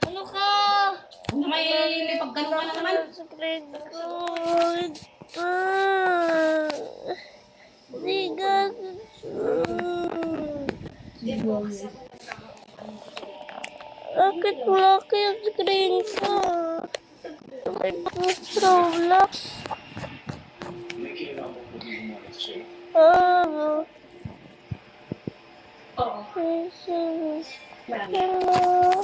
Ano ka? Kung may pagkano ka na naman. Sa grade ko. Bigat. Bakit malaki yung screen ko? May Roblox. Oo. Hello.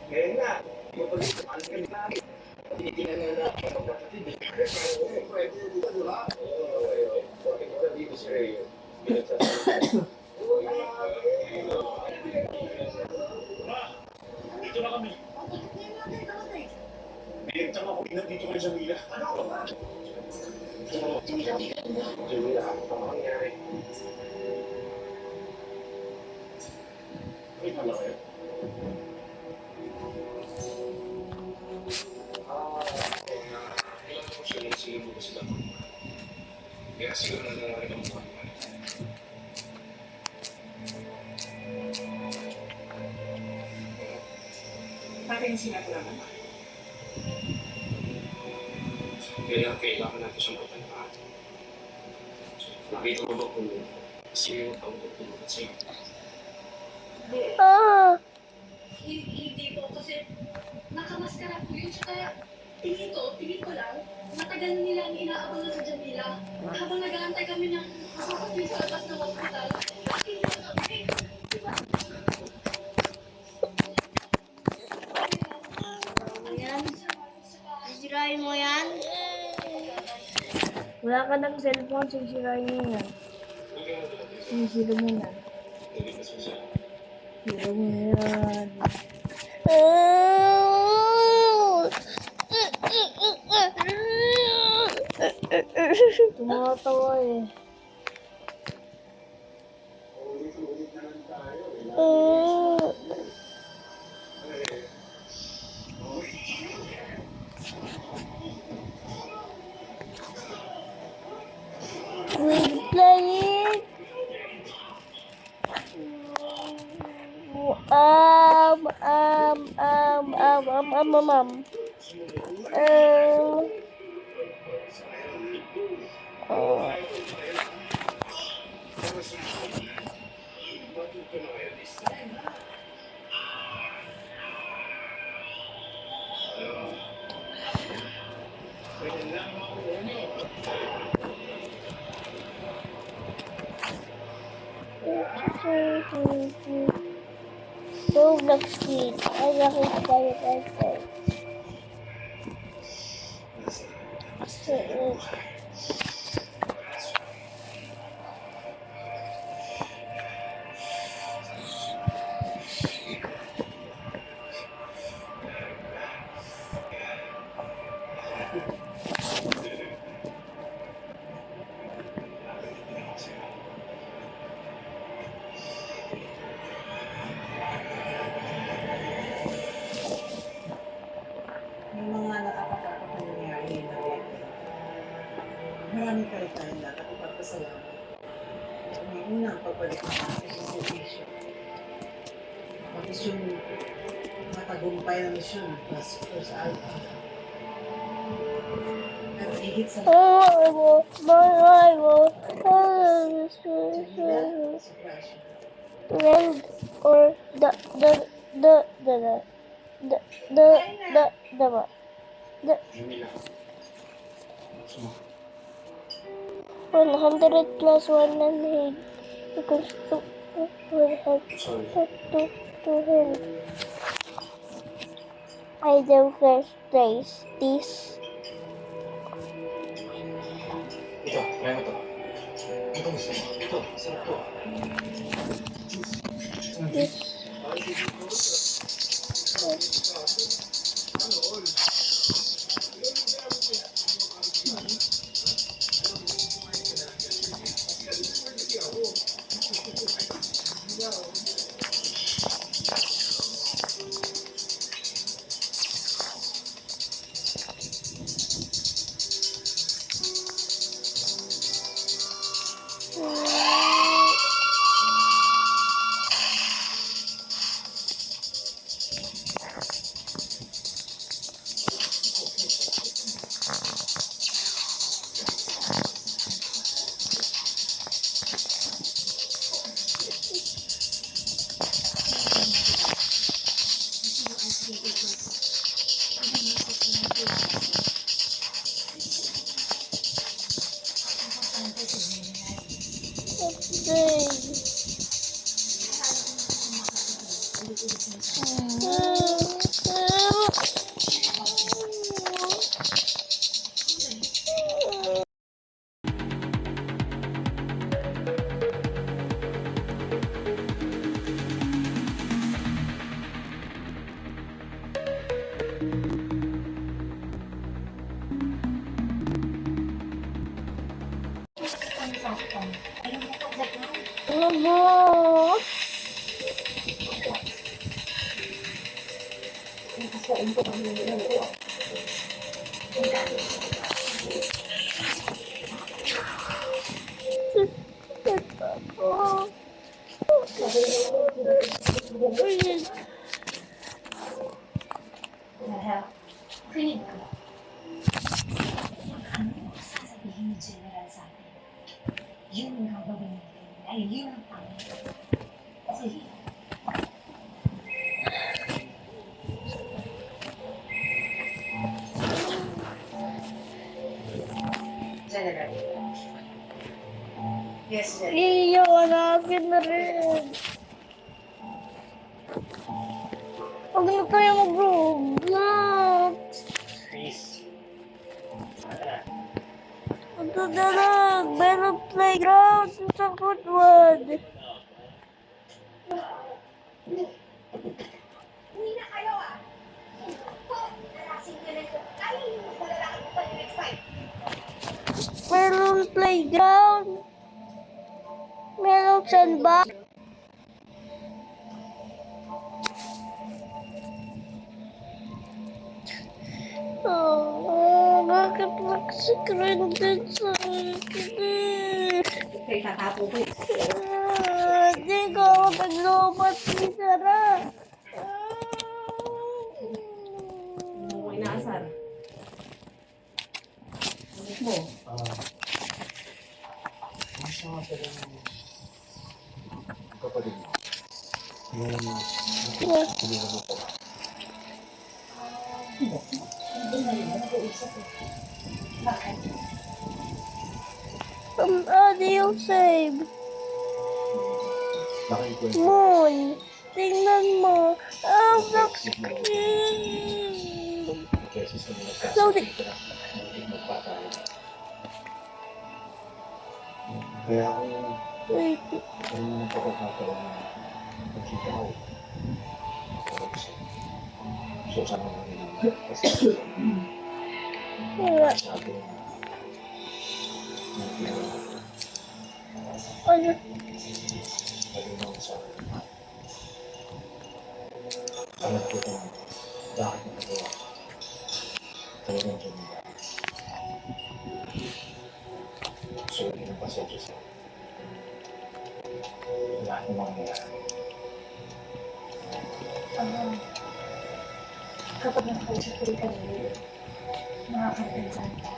Ngayon nga, mapag-isapan ka nila. Tinitingnan na natin ang kapatid. Pwede dito, di ba? Ikaw dito si Ray. Dito na kami. Binigtan ako dito kay Jamila. Ano? Jamila, ano mangyari? Wait na lang kayo. Sige mo sila. Kaya siguro na nangyari ng mga Bakit sila ko naman? kaya kailangan natin siyang matantaan. Nakita mo ba kung sino ang tutulungan sa'yo? Hindi po kasi nakamaskara po yun. Kaya tingin ko lang, matagal nilang inaabangan sa Jamila. Habang nag-aantay kami ng kasapatid sa labas ng hospital. Hindi na kami. Diba? Yan. Sisirain mo yan? Wala ka ng cellphone, sisirain mo yan. Sisira mo yan. Sisira mo yan. Tumatawa eh. We're playing. Roblox Kids. Ay, nakita tayo tayo. Yung mga nakakatakot na nangyari na maraming kayo tayong dapat ipagpasalamat. May unang pagbalik ng ating servicio. Tapos yung matagumpay na misyon, plus alpha. At higit sa Friend or the 100 plus 100 equals to 100 to him. I the first place this. Ito, kaya mo to. Ito, sarap to. This. Ano ba? Dahil, kinig ko. Ano sasabihin ni General sa atin? Yun ang gagawin natin dahil yun ang pangit. Okay. General. Yes, General. Iiyak na akin na rin. Huwag na tayo mag-Roblox. Please. Ito na lang. Meron playground sa Goodwood. Hindi na kayo ah! Nalasing ka na ito. Ay, malalaki mo pa yung next fight. Meron playground. Meron sandbox. Bakit nag-screen din sa akin eh? Kaya tatapo ko eh. Hindi ko ako naglumat ni Sarah. Umuwi na asar. Ulit mo. Gusto nga pala ng kapatid mo. Yung pinila mo ko. Hindi na yun. Nag-uusap eh. Bakit? Ano yung save? Nakikwento. Moon, tingnan mo. Ang nag-screen. Kasi sa mga Sorry. kasi hindi magpatay. Kaya kung Wait. ang pagkakataon na nakita ko, so sana mo rin kasi Wala. sabi na Ano? nalinaw sa akin. Alam ko kung bakit nagawa talagang Jamila. So, hindi ng pasensya sa lahat ng mangyayari. Kapag nakausap ko rin kanina, nakakalimutan ka.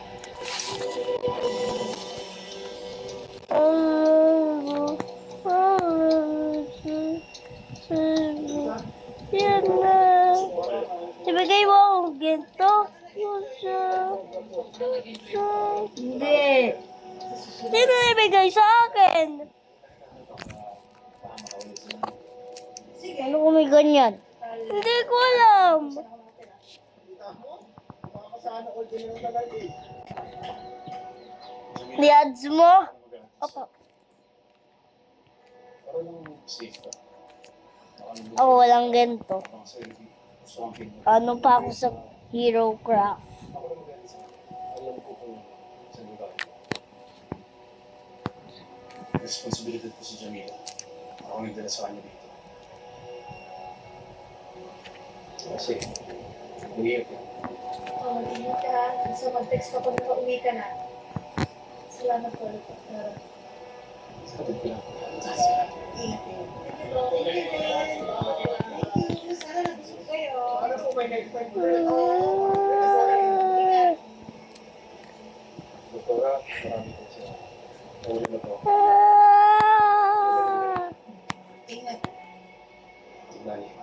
Yan na. Ibigay mo akong ginto. Hindi. Sino ibigay sa akin? Ano kung may ganyan? Hindi ko alam. Liads mo? Opo. Parang safe ka. Ako walang ganito. Parang sarili. Something. Ano pa ako sa Hero Craft? Ako lang magalit sa alam ko kung saan lugar. Responsibilidad ko si Jamila. Ako nagdala sa kanya dito. Kasi, umiyak ko. Hindi ka. So, mag-text ka pag nakauwi ka na. Salamat po ulit. Sa atin ko lang. Sana nabusog kayo. Ano po may next time? Doktora, marami ko siya. Ulit na to. Tingnan. Tignan niya.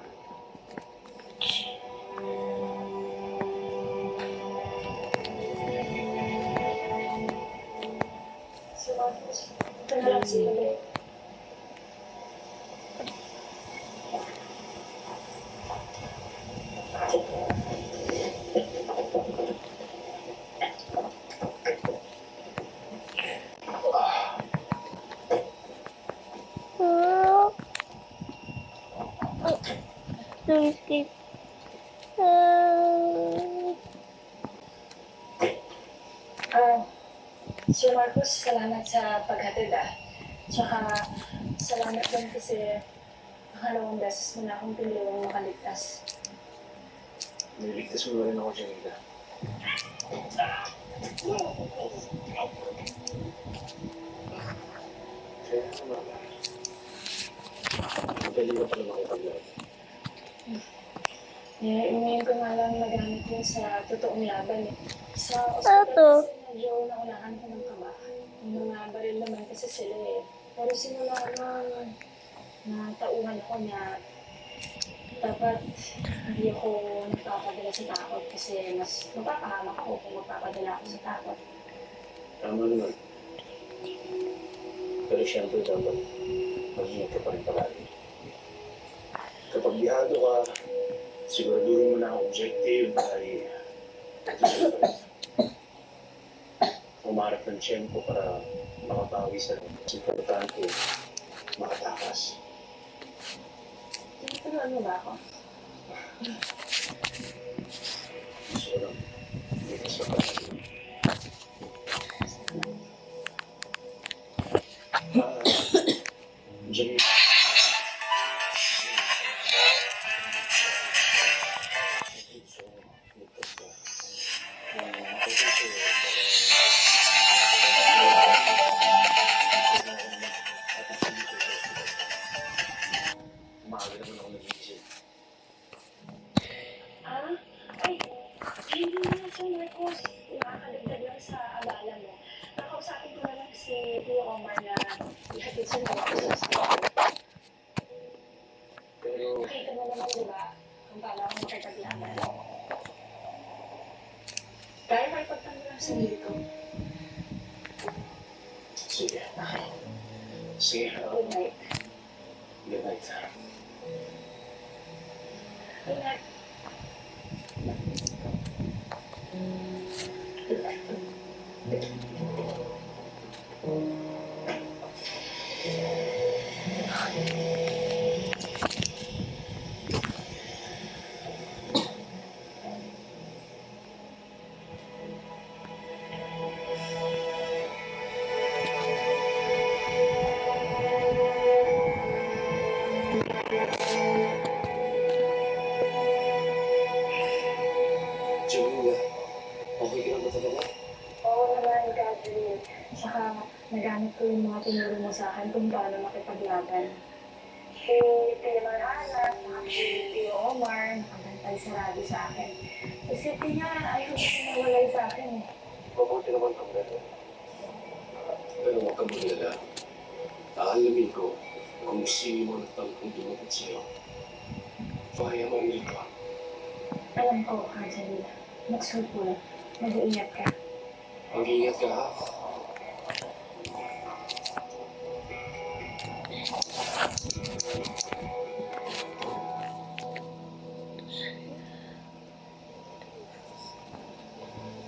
Ito na lang sila. Sir Marcos, salamat sa paghatid ah. Tsaka, salamat din kasi pangalawang beses mo na akong pinulungang makaligtas. Niligtas mo na rin ako, Janita. Kaya naman, madali ka pala makipaglaban. Ngayon ko nga lang nagamit yun sa totoong laban eh. Sa Tato. ospital kasi medyo naunahan ko ng kaba. Yung mga baril naman kasi sila eh. Pero simula nung natauhan ako na dapat hindi ako nagpapadala sa takot kasi mas mapapahamak ako kung magpapadala ako sa takot. Tama naman. Pero siyempre dapat mag-ingat ka pa rin palagi. Kapag bihado ka, siguraduhin mo na ang objective ay umarap ng tiyempo para makapawi sa importante makatakas. Tinuturuan mo ba ako? So, dito sa palagi. Diyan umaga naman ako nag-iisip. Ah? Ay, hindi na Sir Marcos. Nakakadagdag lang sa abala mo. Nakausapin ko na lang si Kuya Omar na ihatid sa mga ospital. Pero Nakita mo naman, di ba, kung paano ako makipaglaban. Kaya may pagtanggol ang sarili ko. sige. Sige, Good night. good night. Ingat. Julia, okay ka lang ba talaga? Oo naman, Catherine. Saka, nagamit ko yung mga tinuro mo sa akin kung paano makipaglaban. Si Tia Marana, saka si Tio Omar, nakagantay sarado sa akin. Isipin niya, ayaw ko nawalay sa akin eh. Mabuti naman kang gano'n. Pero huwag kang maglala. Aalamin ko kung sino mo nagtangkong dumapit sa'yo. Kaya mo ulit ka. Alam ko, Angelina. Mag-suit mo. Mag-iingat ka. Mag-ingat ka, ha?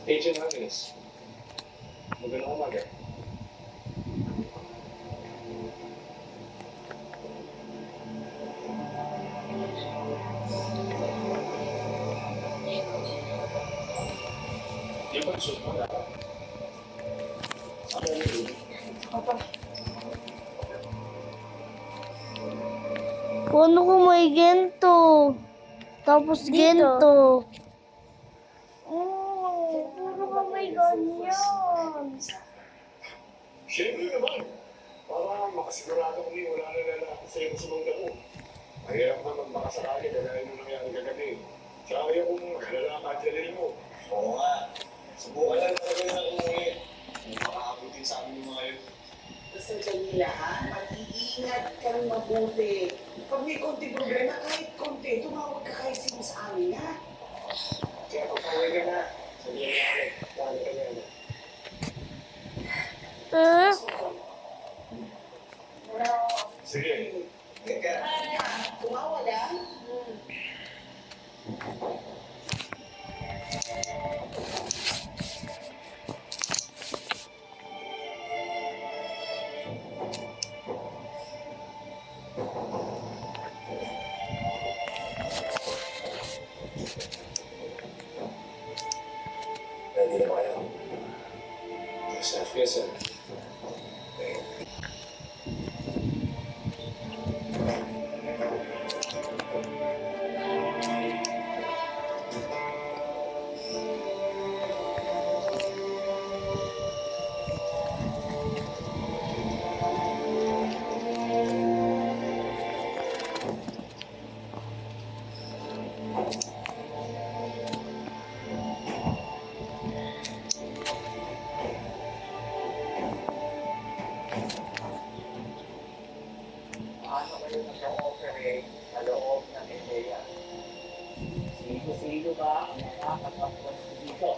Agent Agnes, magandang umaga. Di ba suit mo na? Ano yun? Opo. Paano kung may gento? Tapos gento. Oh, puro ka may ganyan. Siyempre naman, para makasigurado kami wala na lalaki sa'yo sa mga mo. Mahirap naman makasakali na dahil nung nangyari kagabi. Tsaka ayaw kong mag-alala ka dyan mo. Oo nga. Subukan lang talaga na umuwi. Kung makakabutin sa amin yung mga yun. Basta Jamila, ha? Mag-iingat ka ng mabuti. Pag may konting problema, kahit konti, tumawag ka kahit sino sa amin, ha? Kaya pagpawin ka na. Sabihin mo ako, dahil ka niya na. Eh? Sige. Teka. Tumawag, ha? Ready na ba kayo? Yes. Chef, yes, sir. Paano kayo nag-ooperate sa loob ng EDEA? Sino-sino ba ang nakakatapos dito?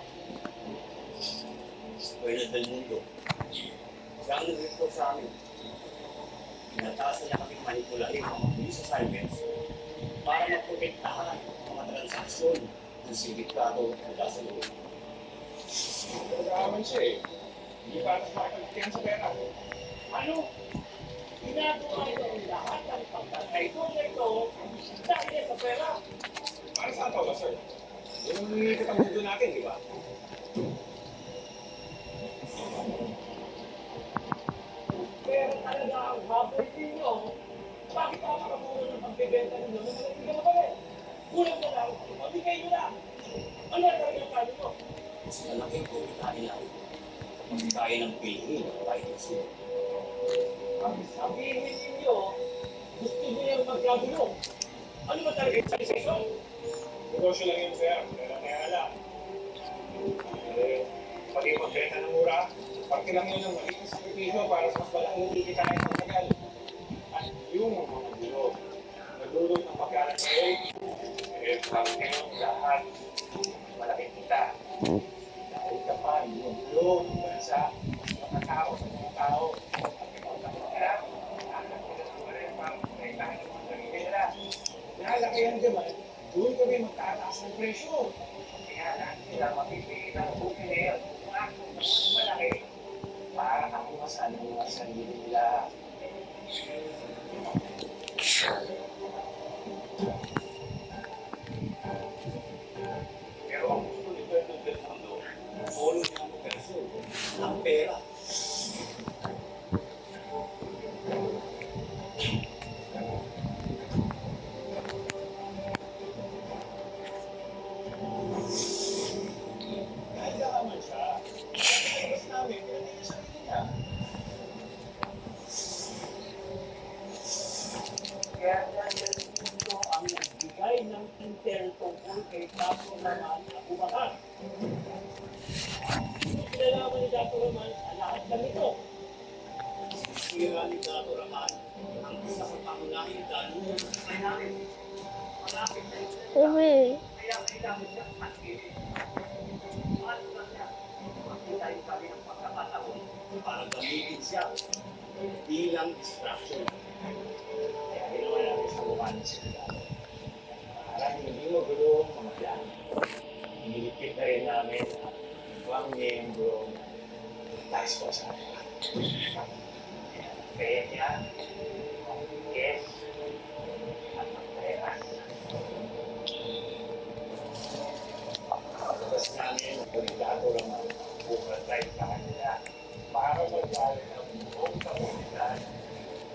Eskwela del Mundo. Siyang nagrito sa amin. Pinatasan niya kaming manipulahin ang mga police assignments para maprotektahan ang mga transaksyon ng sindikato mula sa loob. Nag-aaman siya eh. Hindi para sa makikitiyan sa pera. Ano? Ginagawa ito ang lahat ng pagkatay ko na ito dahil sa pera. Para saan pa ba, sir? Yun ang nangingikit ang mundo natin, di ba? Pero talaga ang habol ninyo, bakit ako makamulo ng pagbibenta ninyo ng mga hindi na pala? Kulang na lang, mabigay nyo na. Ano ang talagang plano nyo? Mas malaking kumikain lang kapag kaya ng piliin ang privacy. Ang sabihin ninyo, gusto nyo yung magkagulo. Ano ba talaga yung salisation? Negosyo lang yun, sir. Kaya lang. Pati magbenta ng mura, parte lang yun ng maliit na sakripisyo para sa mas malang hindi kita kaya ng tagal. At yung mga gulo, naglulot ng pagkalat sa parte ng lahat, malaking kita. Dahil kapag yung gulo ng bansa, mga tao sa mga tao, at ikaw na kaya, nalaki ang demand, doon kami magtataas ng presyo. Kaya lang sila mapipili ng bukil kung ako mas malaki para kakumasan ng mga sarili nila. Pero ang gusto ni Ferdinand del Mundo, solo niya ang operasyon, ang pera. Dahil yaman siya, mas namin, pinatay niya sarili niya. Kaya dahil dito ang nagbigay ng intel tungkol kay Dato Raman at Umahan. Kinalaman ni Dato Raman sa lahat ng ito. Sira ni Dato Raman ang isa sa pangunahing dalungan sa sakay namin. Malapit na ito. Sabi, Kaya kailangan niya pagkili. Paano ba niya? Makitay kami ng pagkakataon para gamitin siya bilang distraction. Kaya ginawa namin sa mukha ng sindikato. Para hindi magulo ang mga plano. Inilipit na rin namin ang ibang miyembro ng task force natin. Kaya niya, yes, at magparekas. Tapos namin ang kandidato naman bukas tayo sa kanila para magdali ng buong kamunidad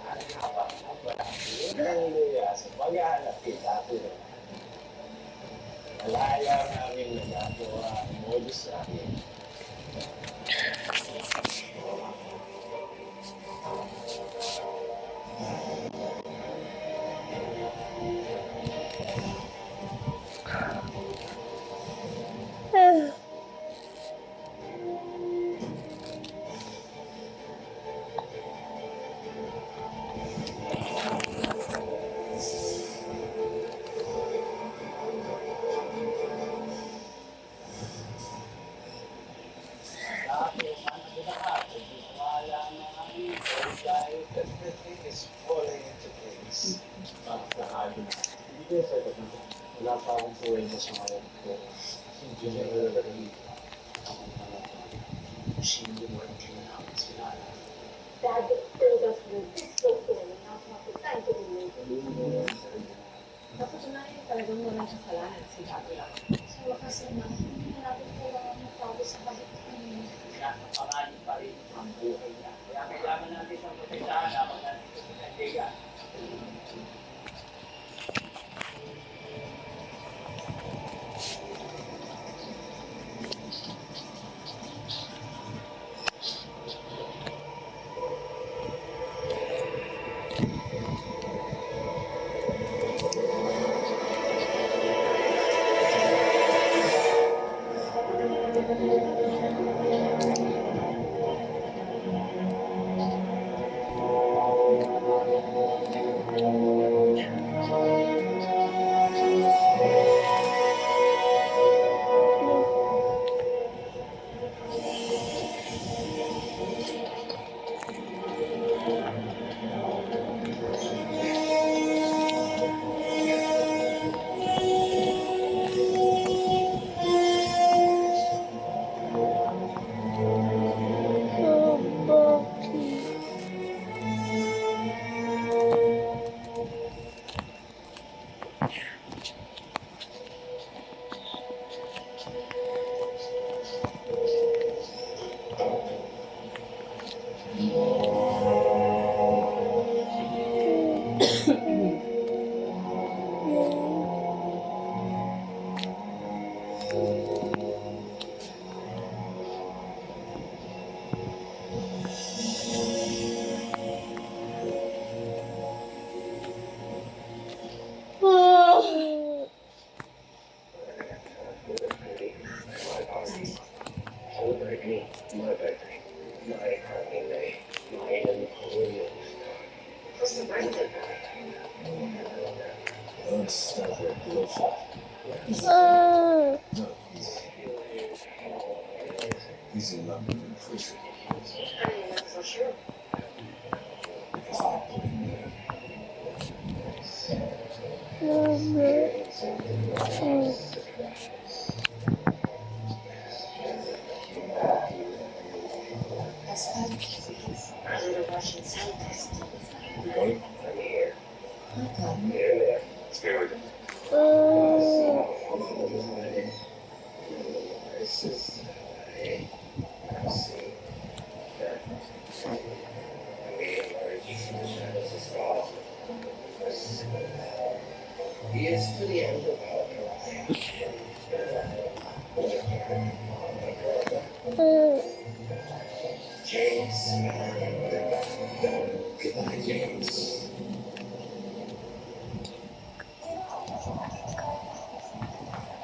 at habang-habang hallelujah sa pag-aanap kay Dato naman. Malaya namin nagagawa ang modus namin. Dahil sana sa lahat, wala namin dahil Everything is falling into place. Lahat na. Hindi ko sa ito. Wala pa akong puwento sa ngayon ko. Hindi na nalagay. ako talaga. Sino mo ang kinakit sila? Dad told us with this doctor and now it's not the time to do it. Napatunayan talagang walang kasalanan si Dato lang. Sa wakas naman, hindi na natin kailangan magtago sa kahit ano. Kaya napangalan pa rin He's in London in prison. I'm not so sure. Because I put him there. That's why I heard a Russian scientist. You got him? Okay. Stay with him.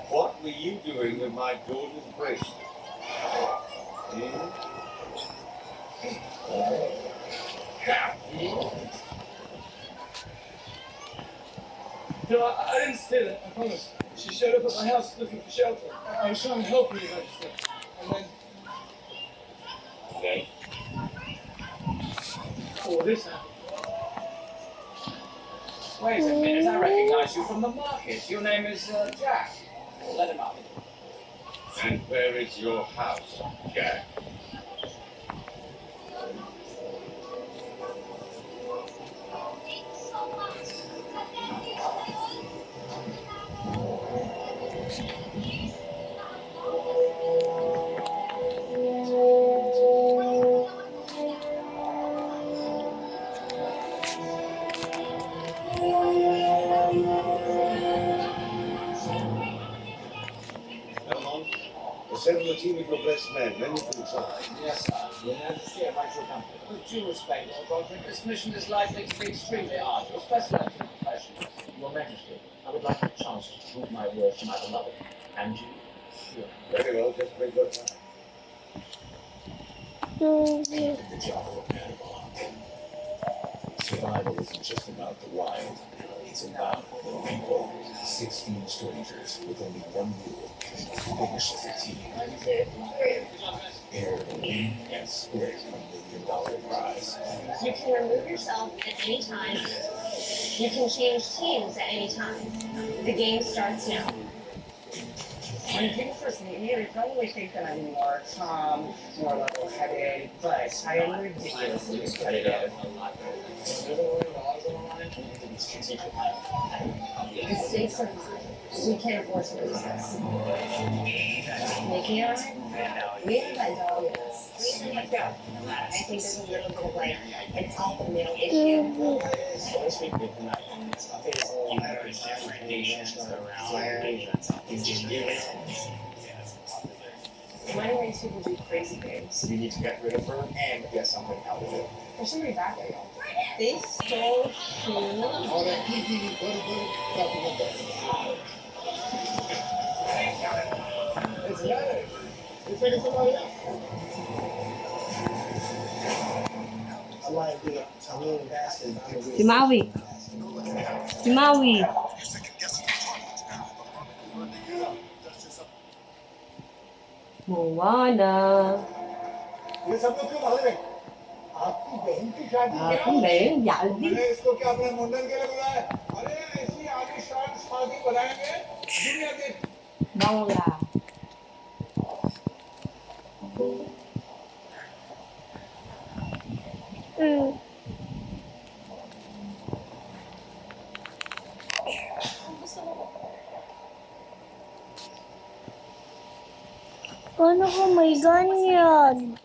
What were you doing with my daughter's bracelet? No, I didn't steal it, I promise. She showed up at my house looking for shelter. I was trying to help her eventually. And then, oh, this happened. Wait a minute, I recognize you from the market. Your name is Jack. Let him out. And where is your house, Jack? Elmon, assemble a team of your best men, then you can try. Yes, sir. Your Majesty, I might your company. With due respect, Lord Roderick, this mission is likely to be extremely arduous, especially as a professional. Your Majesty, I would like a chance to prove my worth to my beloved. And you? Sure. Very well, just bring your time. The job of a Padawan. Survival isn't just about the wild. It's about the people. 16 strangers with only one rule. Finish as a team. Air, win, and split $1 million prize. You can remove yourself at any time. You can change teams at any time. The game starts now. When people first meet me, they probably think that I'm more calm, more level-headed, but I am ridiculously competitive. The stakes are high. We can't afford to lose this. Making it right? We have that dog in us. Let's go. I think there's a little bit of like an alpha male issue. Money makes people do crazy things. You need to get rid of her and get something out of it. There's somebody back there, y'all. They stole shoes. It's better. You're taking somebody else. Si Maui. Si Maui. Moana. ये सब लोग क्यों भाग रहे हैं? आपकी बहन की शादी क्या Aku main jadi. मैंने इसको क्या अपने मुंडन के लिए बुलाया? अरे ऐसी आलीशान शादी बुलाएंगे दुनिया के Bangunlah. Paano kung may ganyan?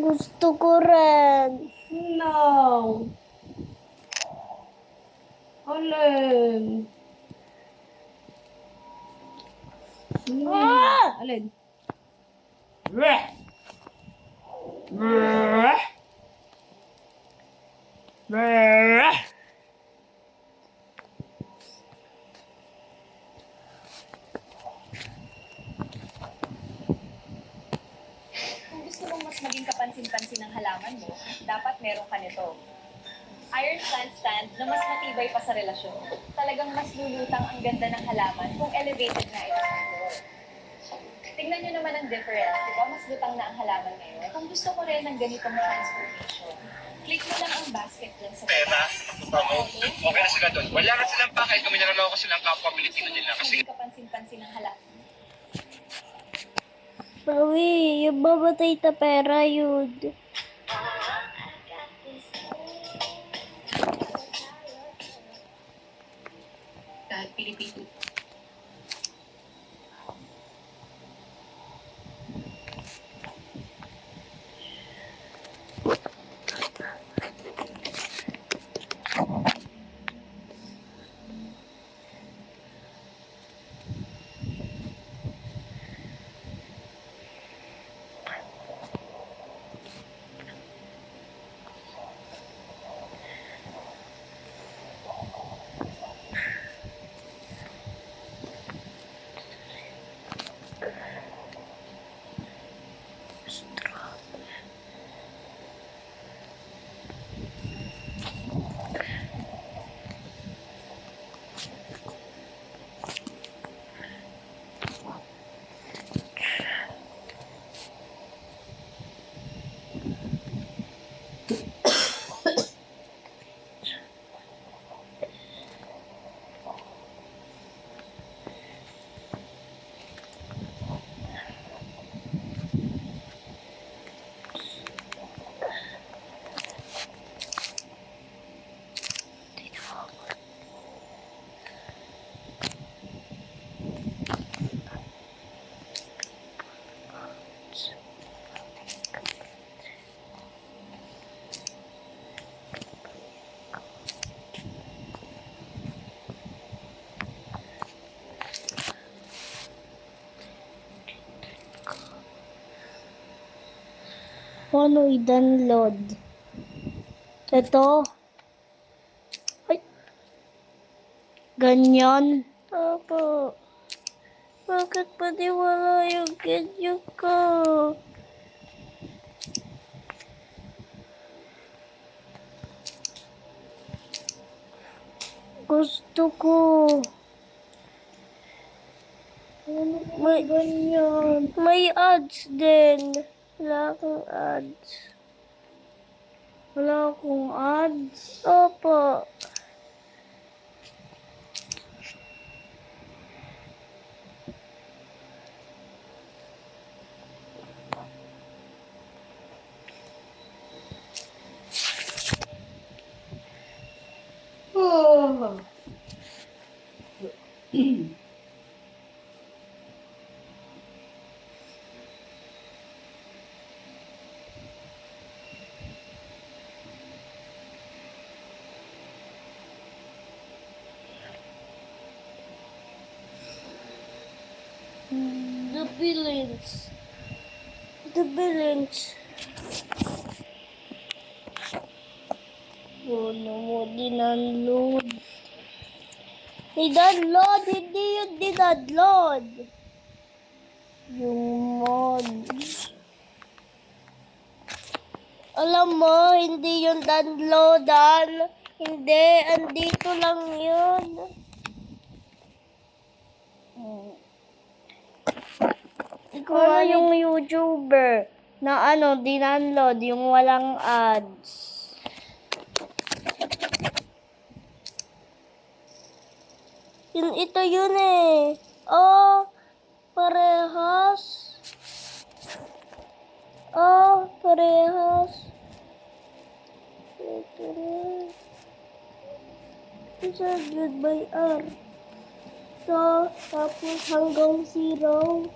Gusto ko rin. No. Alin? Alin? Bleh. Bleh. Bleh. dapat meron ka nito. Iron plant stand na mas matibay pa sa relasyon. Talagang mas lulutang ang ganda ng halaman kung elevated na ito sa indoor. Tingnan nyo naman ang difference, di ba? Mas lutang na ang halaman ngayon. Kung gusto ko rin ng ganitong transformation, click mo lang ang basket dyan sa Pera, okay na sila doon. Wala na silang pakay kung may nalalaw ko silang kapwa Pilipino nila kasi hindi ka pansin-pansin ng halaman. Bawi, yung mamatay na pera yun. Dahil Pilipino. Paano i-download? Ito. Ay. Ganyan. Opo. Bakit pa di wala yung ganyan ko? Gusto ko. May ganyan. May ads din. Wala akong ads. Wala akong ads. Opo. Oh. The villains. The villains. Oh no, dinunload. Dinunload, hindi yun dinunload. Yung mods. Alam mo, hindi yung downloadan. Hindi, andito lang yun. Ikaw yung YouTuber na dinunload yung walang ads. Ito yun eh. Oh, parehas. Oh, parehas. Ito rin. Isa goodbye R. So, tapos hanggang 0.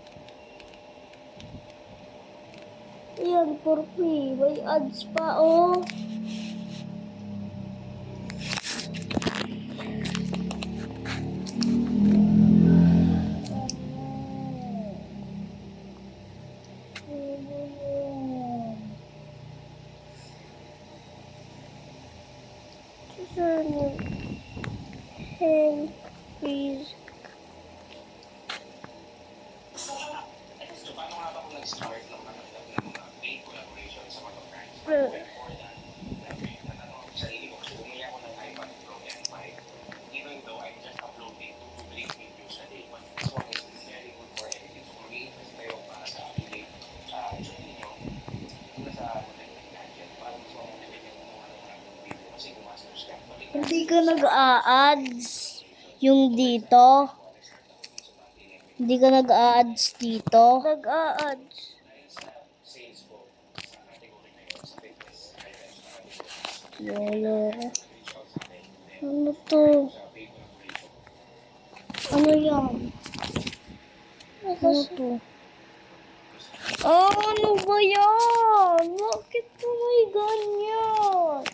Ayan, for free. May ads pa, oh. Hey, please. paano nga ba kung nag-start ng mga paid collaboration sa mga brands? Hindi ka nag-a-ads yung dito. Hindi ka nag-a-ads dito. Nag-a-ads. Wala. Ano to? Ano yan? Ano to? Ano ba yan? Bakit ka may ganyan?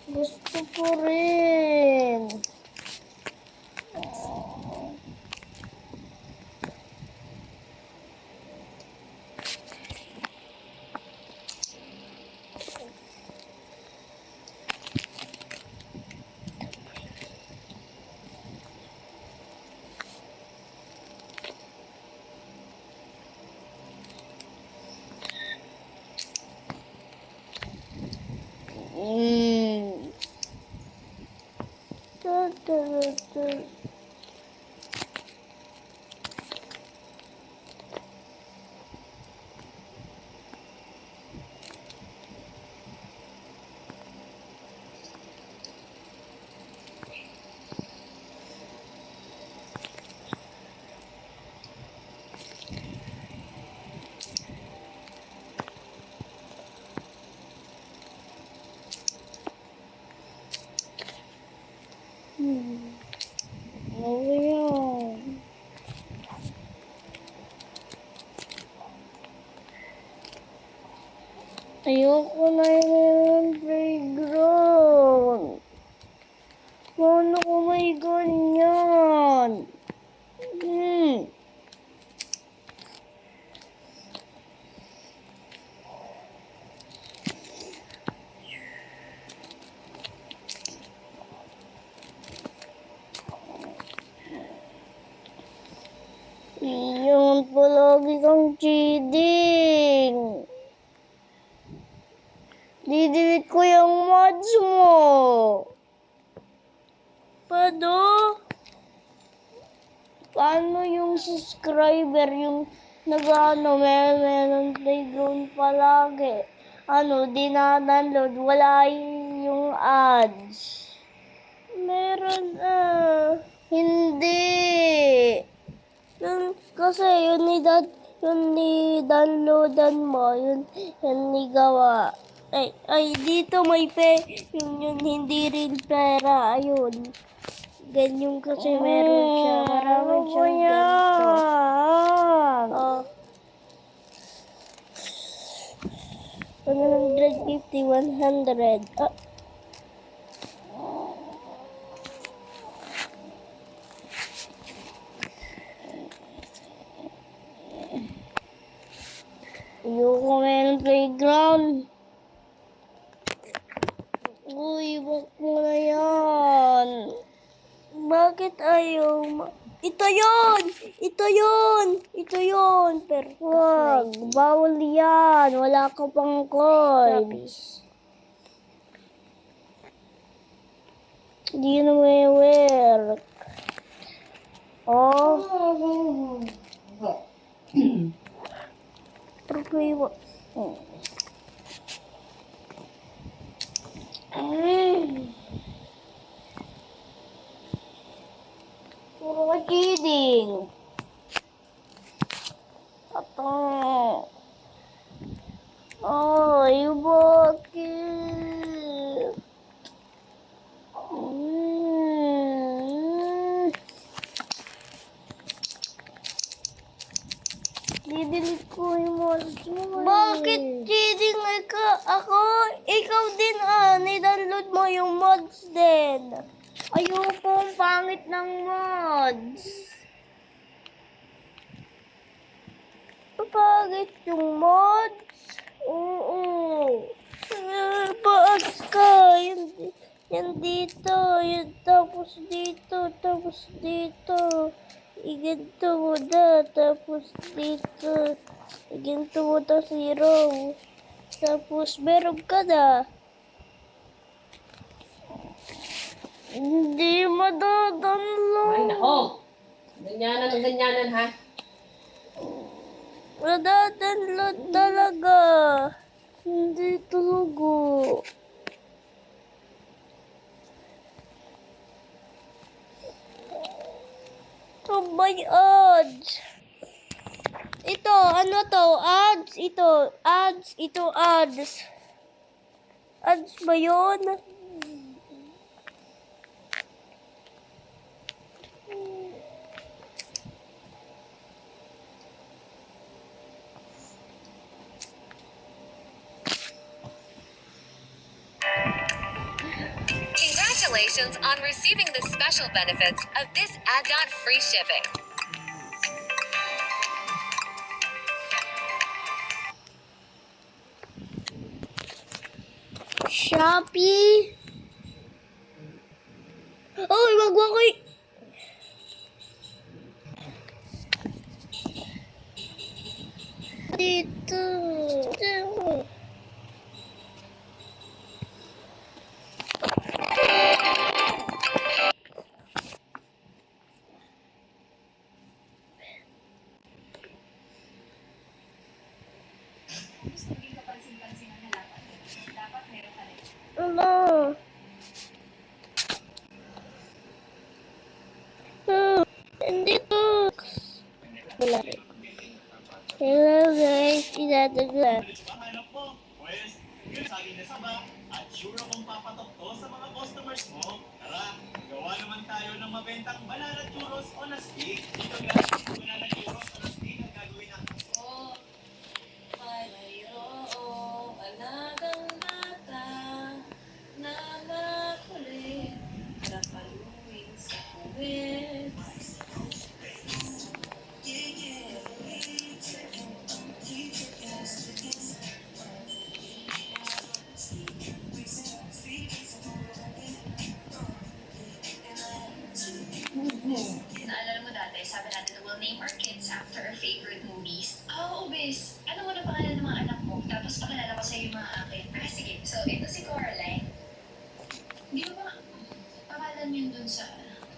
Gusto ko rin. Ano yan? Ayoko na yung playground. Paano ko may ganyan? Iyon palagi kang cheating. Didelete ko yung mods mo. Paano yung subscriber yung meron playground palagi? Dinadownload, wala yung ads. Meron Hindi. Kasi yun ni-downloadan mo, yun ni-gawa. Dito may yun hindi rin pera, ayun. Ganyan kasi meron siya, maraming siyang ganito. 150, 100. Ayoko meron playground. Uy, wag mo na yan. Bakit ayaw Ito yun! Pero wag, bawal yan. Wala ka pang coins. Hindi na may work. Pero puro ka cheating. Ay, bakit? Didelete ko yung mods mo. Bakit cheating ikaw din ni-download mo yung mods din. Ayoko, ang pangit ng mods. Pangit yung mods? Oo. Paas ka. Yan dito. Yan tapos dito. Iginto mo na. Tapos dito. Iginto mo na 0. Tapos meron ka na. Hindi madadownload. Ay, nako. Ganyanan ha. Nadadownload talaga. Hindi talaga. Sabay ads. Ito, ano to? Ads. Ito, ads. Ito, ads. Ads ba yun? Congratulations on receiving the special benefits of this add-on free shipping. Shopee. Oy, wag mo ko. Dito. Gusto naging kapansin-pansin ang halaman. Dapat meron ka rin. Ano? Hindi to. Wala. Hello guys, tinatagal. Hanap mo, pues, yun saging na saba at sure akong papatok to sa mga customers mo. Tara, gawa naman tayo ng mabentang banana churros on a stick. Dito guys, banana churros on a stick ang gagawin natin. Alagang bata na makulit na paluin sa kuwet. Naalala mo dati, sabi natin na we'll name our kids after our favorite movies. Oo, Bis. Ano mo na pangalan ng mga anak mo? Tapos pakilala ko sa'yo yung mga akin. Sige. So, ito si Coraline. Di ba pangalan yun dun sa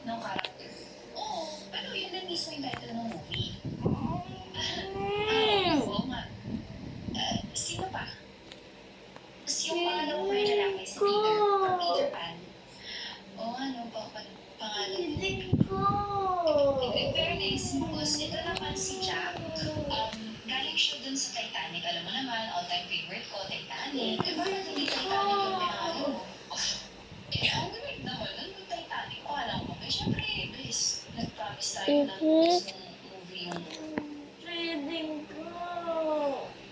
nung character? Oo, pero yun na mismo yung title ng movie. Oo nga. Sino pa? Tapos yung pangalan ko yung lalaki, si Peter. From Peter Pan. Oo, ano pa pangalan nila? In fairness, tapos ito naman si Jack. Galing siya dun sa Titanic. Alam mo naman, all-time favorite ko, Titanic. Bakit hindi Titanic yung pinangalan mo? Ang galing naman, nandun Titanic. Alam mo, syempre, please, nag-promise tayo na gusto movie yung... Reading ko.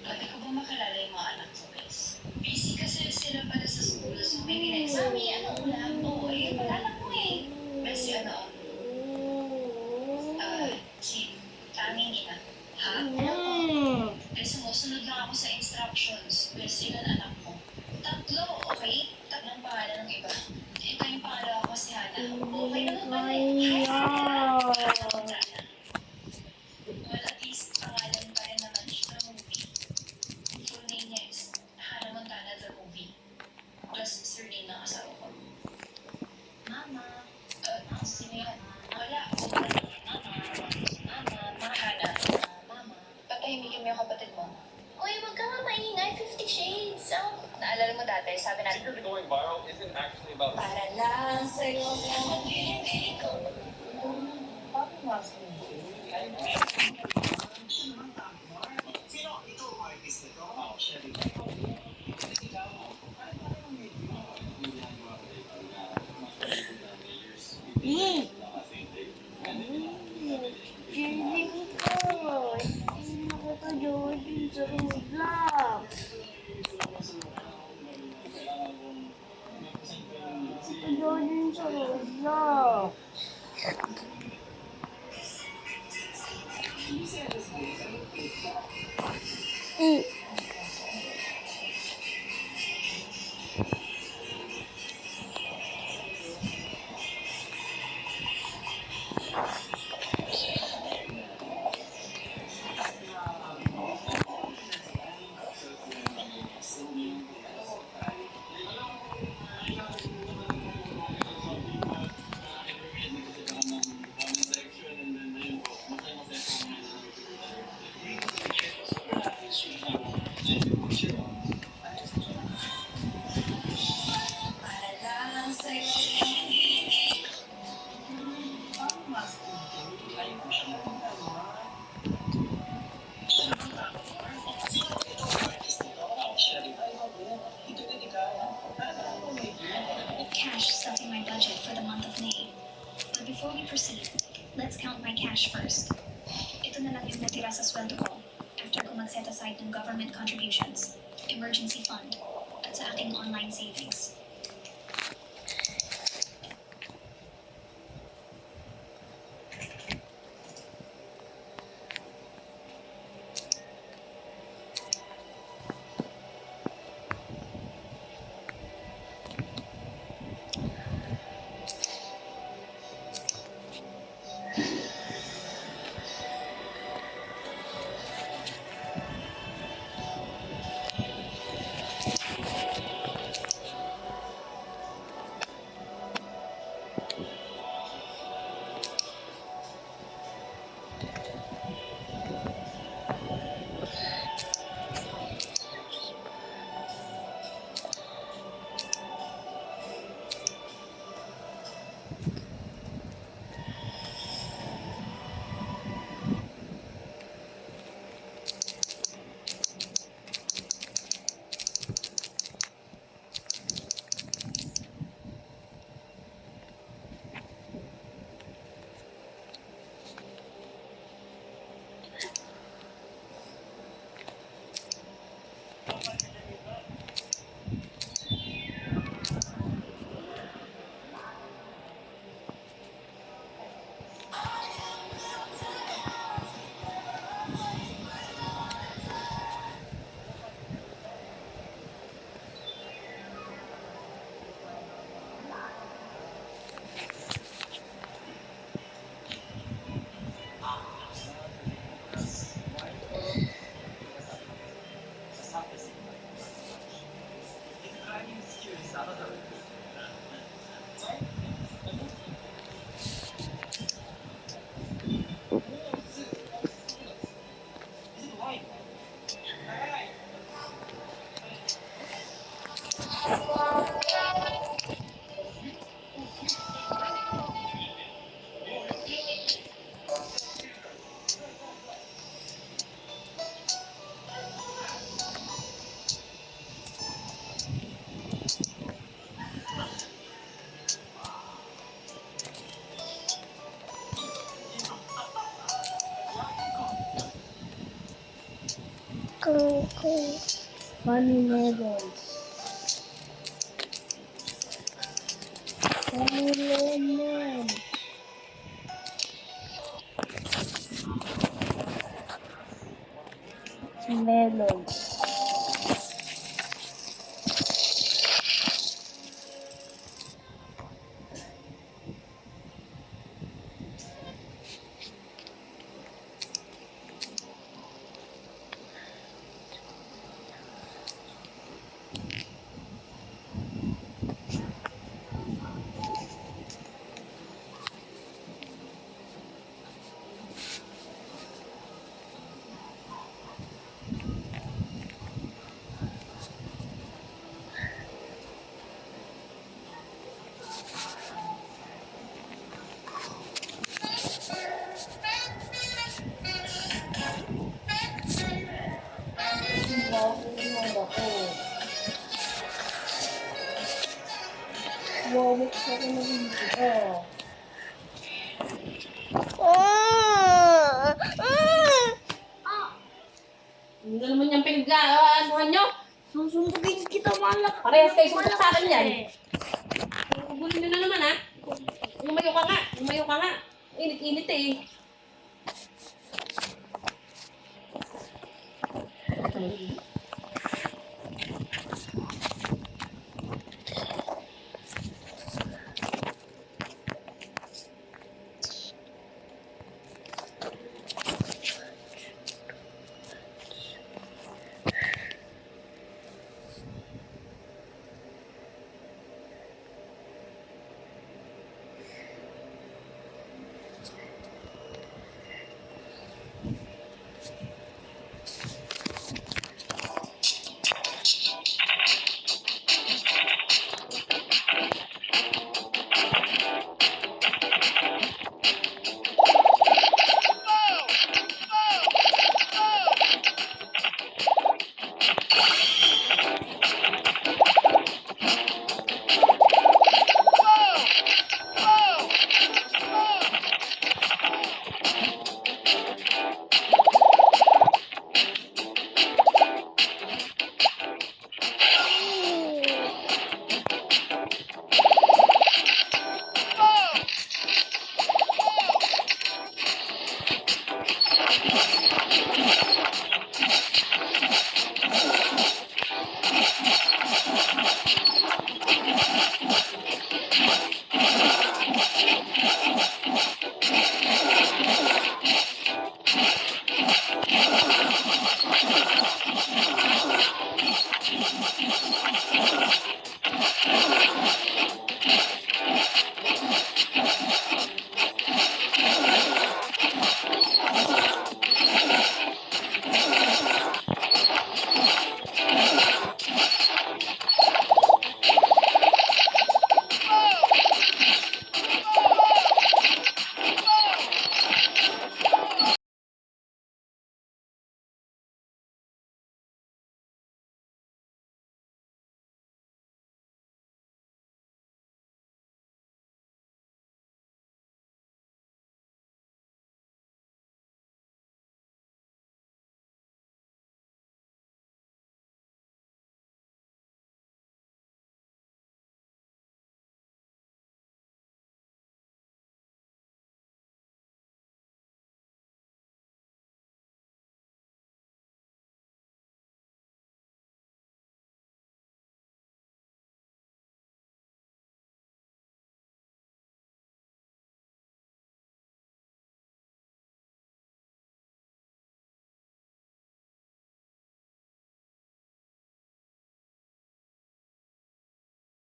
Pwede ko ba makalala yung mga anak ko, guys? Busy kasi sila pala sa school, so may ginexami, ulam? Oo, wala lang mo eh. Si si Tami Nina. Ha? Eh, sumusunod lang ako sa instructions. Bes, ilan anak mo? 3, okay? 3 pangalan ng iba. Ito yung pangalawa ko si Hana. Okay naman pala eh. Hi, Hana. Well, at least pangalan pa rin naman siya ng movie. Full name niya is Hannah Montana the movie. Plus surname ng asawa ko. Mama. Sino yan? Wala. Mama. Hana. Mama. Patahimikin mo yung kapatid mo. Uy, wag ka nga maingay. 50 Shades. Naalala mo dati, sabi natin. Secretly going viral isn't actually about... Para lang sa'yo na mag-ibig ko. Sino? Ito, artist na to? Siya rin. Reading ko. Hindi ko ito Jordan sa Roblox. Jordan sa Roblox. cash first. Ito na lang yung natira sa sweldo ko after ko mag-set aside ng government contributions, emergency fund, at sa aking online savings. Funny levels. Funny levels. Melons. Wawak sa akin na dito. Ano naman yung pinag-aanuhan nyo? Susundugin kita, malak. Parehas kayo suntok sa akin yan. Ubulin nyo na naman ha. Lumayo ka nga. Lumayo ka nga. Init-init eh.